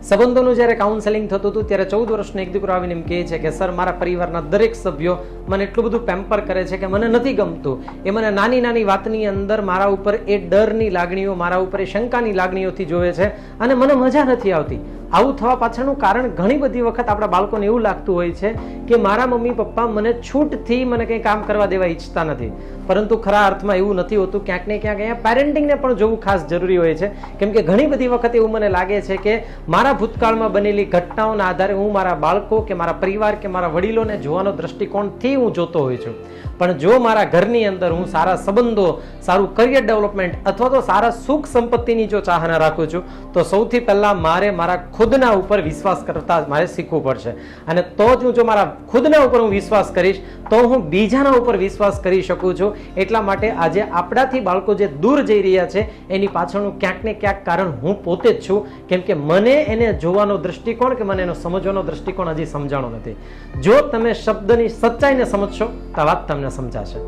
સંબંધોનું જ્યારે કાઉન્સેલિંગ થતું હતું ત્યારે 14 વર્ષનો એક દીકરો આવીને એમ કહે છે કે સર, મારા પરિવારના દરેક સભ્યો મને એટલું બધું પેમ્પર કરે છે કે મને નથી ગમતું. એ મને નાની નાની વાતની અંદર મારા ઉપર એ ડરની લાગણીઓ, મારા ઉપર એ શંકાની લાગણીઓથી જોવે છે અને મને મજા નથી આવતી. આવું થવા પાછળનું કારણ ઘણી બધી વખત આપણા બાળકોને એવું લાગતું હોય છે કે મારા મમ્મી પપ્પા મને છૂટથી મને કંઈ કામ કરવા દેવા ઈચ્છતા નથી. પરંતુ ખરા અર્થમાં એવું નથી હોતું. ક્યાંક ને ક્યાંક અહીંયા પેરેન્ટિંગને પણ જોવું ખાસ જરૂરી હોય છે. કેમ કે ઘણી બધી વખત એવું મને લાગે છે કે મારા ભૂતકાળમાં બનેલી ઘટનાઓના આધારે હું મારા બાળકો કે મારા પરિવાર કે મારા વડીલોને જોવાનો દ્રષ્ટિકોણથી હું જોતો હોઉં છું. પણ જો મારા ઘરની અંદર હું સારા સંબંધો, સારું કરિયર ડેવલપમેન્ટ અથવા તો સારા સુખ સંપત્તિની જો ચાહના રાખું છું તો સૌથી પહેલાં મારે મારા ખુદના ઉપર વિશ્વાસ કરતા મારે શીખવું પડશે. અને તો જ હું જો મારા ખુદના ઉપર હું વિશ્વાસ કરીશ તો હું બીજાના ઉપર વિશ્વાસ કરી શકું છું. એટલા માટે આજે આપણાથી બાળકો જે દૂર જઈ રહ્યા છે એની પાછળનું ક્યાંક ને ક્યાંક કારણ હું પોતે જ છું. કેમ કે મને એને જોવાનો દ્રષ્ટિકોણ કે મને એનો સમજવાનો દ્રષ્ટિકોણ હજી સમજાણો નથી. જો તમે શબ્દની સચ્ચાઈને સમજશો તો વાત તમને સમજાશે.